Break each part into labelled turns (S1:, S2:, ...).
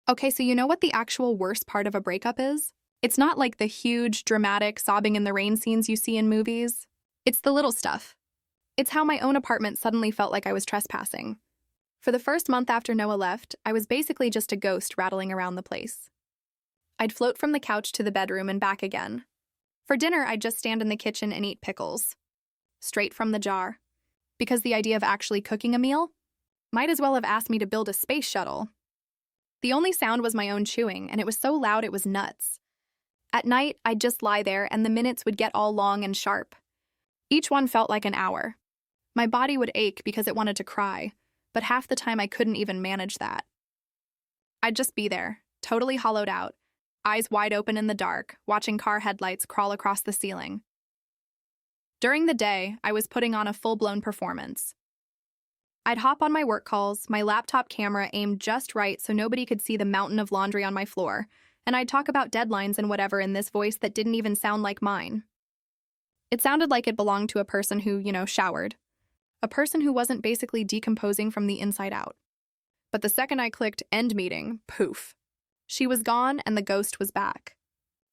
S1: Okay, so you know what the actual worst part of a breakup is? It's not like the huge, dramatic, sobbing in the rain scenes you see in movies. It's the little stuff. It's how my own apartment suddenly felt like I was trespassing. For the first month after Noah left, I was basically just a ghost rattling around the place. I'd float from the couch to the bedroom and back again. For dinner, I'd just stand in the kitchen and eat pickles. Straight from the jar. Because the idea of actually cooking a meal? Might as well have asked me to build a space shuttle. The only sound was my own chewing, and it was so loud it was nuts. At night, I'd just lie there, and the minutes would get all long and sharp. Each one felt like an hour. My body would ache because it wanted to cry, but half the time I couldn't even manage that. I'd just be there, totally hollowed out, eyes wide open in the dark, watching car headlights crawl across the ceiling. During the day, I was putting on a full-blown performance. I'd hop on my work calls, my laptop camera aimed just right so nobody could see the mountain of laundry on my floor, and I'd talk about deadlines and whatever in this voice that didn't even sound like mine. It sounded like it belonged to a person who, showered. A person who wasn't basically decomposing from the inside out. But the second I clicked end meeting, poof. She was gone and the ghost was back.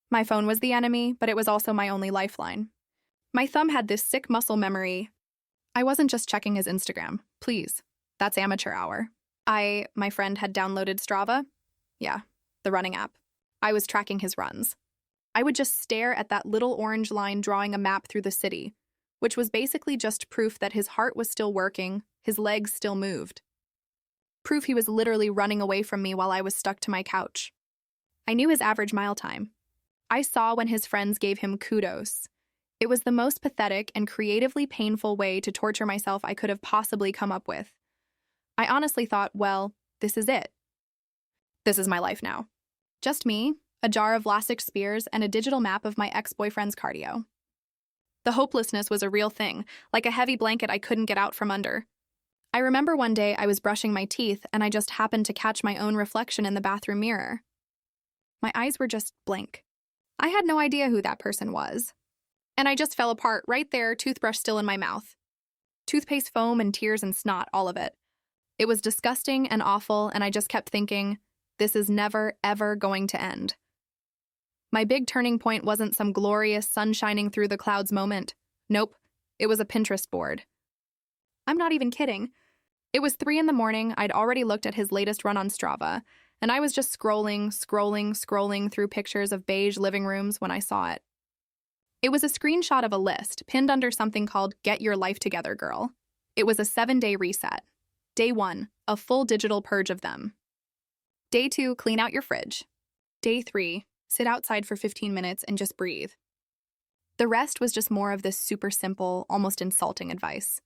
S1: My phone was the enemy, but it was also my only lifeline. My thumb had this sick muscle memory. I wasn't just checking his Instagram. Please. That's amateur hour. My friend had downloaded Strava. Yeah, the running app. I was tracking his runs. I would just stare at that little orange line drawing a map through the city, which was basically just proof that his heart was still working, his legs still moved. Proof he was literally running away from me while I was stuck to my couch. I knew his average mile time. I saw when his friends gave him kudos. It was the most pathetic and creatively painful way to torture myself I could have possibly come up with. I honestly thought, well, this is it. This is my life now. Just me, a jar of Vlasic spears, and a digital map of my ex-boyfriend's cardio. The hopelessness was a real thing, like a heavy blanket I couldn't get out from under. I remember one day I was brushing my teeth and I just happened to catch my own reflection in the bathroom mirror. My eyes were just blank. I had no idea who that person was. And I just fell apart right there, toothbrush still in my mouth. Toothpaste foam and tears and snot, all of it. It was disgusting and awful, and I just kept thinking, this is never, ever going to end. My big turning point wasn't some glorious sun shining through the clouds moment. Nope, it was a Pinterest board. I'm not even kidding. It was 3 a.m. I'd already looked at his latest run on Strava, and I was just scrolling through pictures of beige living rooms when I saw it. It was a screenshot of a list pinned under something called Get Your Life Together, Girl. It was a 7-day reset. Day 1, a full digital purge of them. Day 2, clean out your fridge. Day 3, sit outside for 15 minutes and just breathe. The rest was just more of this super simple, almost insulting advice.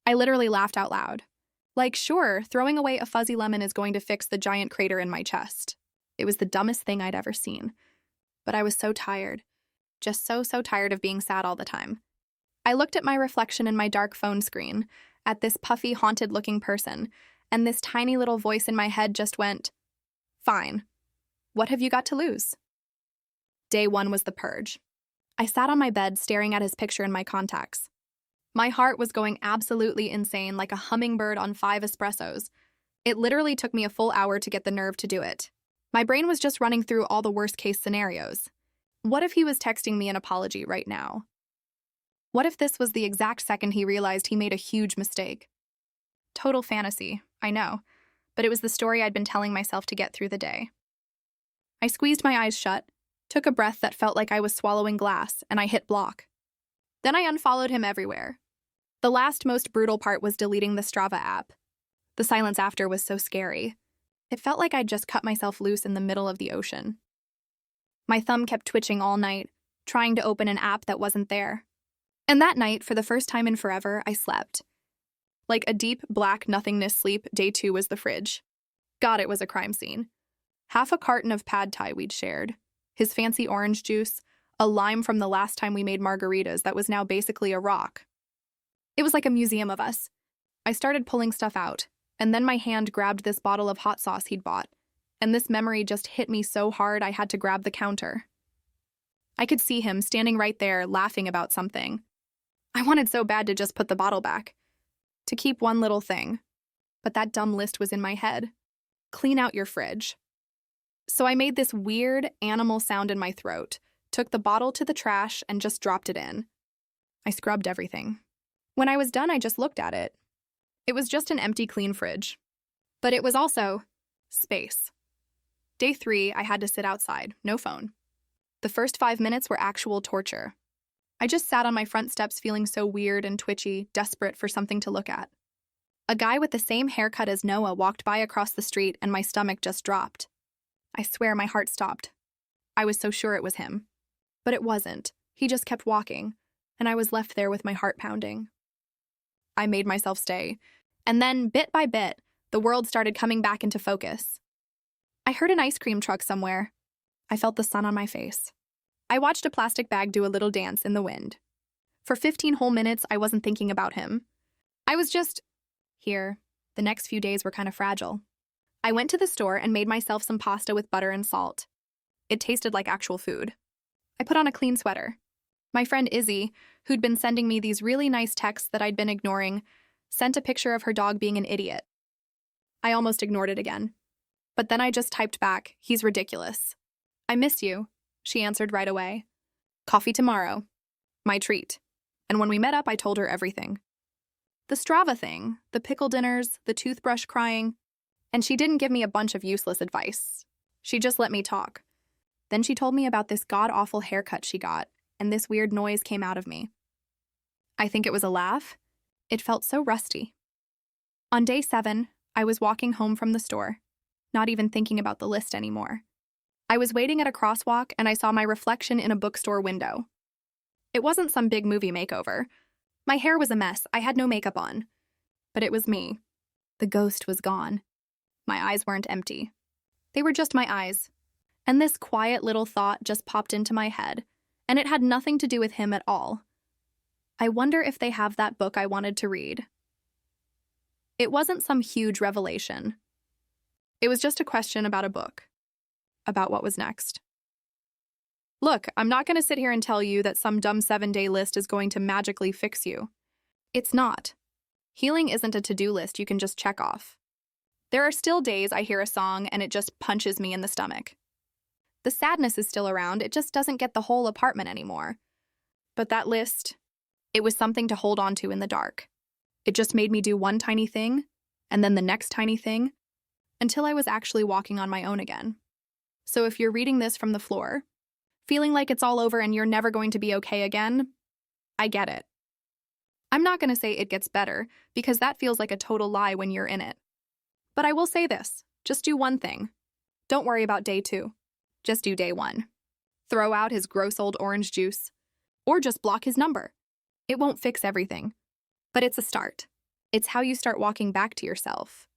S1: I literally laughed out loud. Like, sure, throwing away a fuzzy lemon is going to fix the giant crater in my chest. It was the dumbest thing I'd ever seen. But I was so tired. Just so tired of being sad all the time. I looked at my reflection in my dark phone screen, at this puffy, haunted-looking person, and this tiny little voice in my head just went, fine. What have you got to lose? Day 1 was the purge. I sat on my bed staring at his picture in my contacts. My heart was going absolutely insane like a hummingbird on 5 espressos. It literally took me a full hour to get the nerve to do it. My brain was just running through all the worst-case scenarios. What if he was texting me an apology right now? What if this was the exact second he realized he made a huge mistake? Total fantasy, I know, but it was the story I'd been telling myself to get through the day. I squeezed my eyes shut, took a breath that felt like I was swallowing glass, and I hit block. Then I unfollowed him everywhere. The last, most brutal part was deleting the Strava app. The silence after was so scary. It felt like I'd just cut myself loose in the middle of the ocean. My thumb kept twitching all night, trying to open an app that wasn't there. And that night, for the first time in forever, I slept. Like a deep, black nothingness sleep, day 2 was the fridge. God, it was a crime scene. Half a carton of pad thai we'd shared, his fancy orange juice, a lime from the last time we made margaritas that was now basically a rock. It was like a museum of us. I started pulling stuff out, and then my hand grabbed this bottle of hot sauce he'd bought, and this memory just hit me so hard I had to grab the counter. I could see him standing right there, laughing about something. I wanted so bad to just put the bottle back, to keep one little thing. But that dumb list was in my head. Clean out your fridge. So I made this weird animal sound in my throat, took the bottle to the trash, and just dropped it in. I scrubbed everything. When I was done, I just looked at it. It was just an empty, clean fridge. But it was also space. Day 3, I had to sit outside, no phone. The first 5 minutes were actual torture. I just sat on my front steps feeling so weird and twitchy, desperate for something to look at. A guy with the same haircut as Noah walked by across the street and my stomach just dropped. I swear my heart stopped. I was so sure it was him. But it wasn't. He just kept walking, and I was left there with my heart pounding. I made myself stay, and then, bit by bit, the world started coming back into focus. I heard an ice cream truck somewhere. I felt the sun on my face. I watched a plastic bag do a little dance in the wind. For 15 whole minutes, I wasn't thinking about him. I was just here. The next few days were kind of fragile. I went to the store and made myself some pasta with butter and salt. It tasted like actual food. I put on a clean sweater. My friend Izzy, who'd been sending me these really nice texts that I'd been ignoring, sent a picture of her dog being an idiot. I almost ignored it again. But then I just typed back, "He's ridiculous." "I miss you," she answered right away. "Coffee tomorrow." My treat. And when we met up, I told her everything. The Strava thing, the pickle dinners, the toothbrush crying. And she didn't give me a bunch of useless advice. She just let me talk. Then she told me about this god-awful haircut she got, and this weird noise came out of me. I think it was a laugh. It felt so rusty. On day 7, I was walking home from the store, not even thinking about the list anymore. I was waiting at a crosswalk and I saw my reflection in a bookstore window. It wasn't some big movie makeover. My hair was a mess, I had no makeup on. But it was me. The ghost was gone. My eyes weren't empty. They were just my eyes. And this quiet little thought just popped into my head, and it had nothing to do with him at all. I wonder if they have that book I wanted to read. It wasn't some huge revelation. It was just a question about a book. About what was next. Look, I'm not going to sit here and tell you that some dumb 7-day list is going to magically fix you. It's not. Healing isn't a to-do list you can just check off. There are still days I hear a song and it just punches me in the stomach. The sadness is still around, it just doesn't get the whole apartment anymore. But that list, it was something to hold on to in the dark. It just made me do one tiny thing, and then the next tiny thing, until I was actually walking on my own again. So if you're reading this from the floor, feeling like it's all over and you're never going to be okay again, I get it. I'm not going to say it gets better, because that feels like a total lie when you're in it. But I will say this, just do one thing. Don't worry about day 2. Just do day 1. Throw out his gross old orange juice. Or just block his number. It won't fix everything. But it's a start. It's how you start walking back to yourself.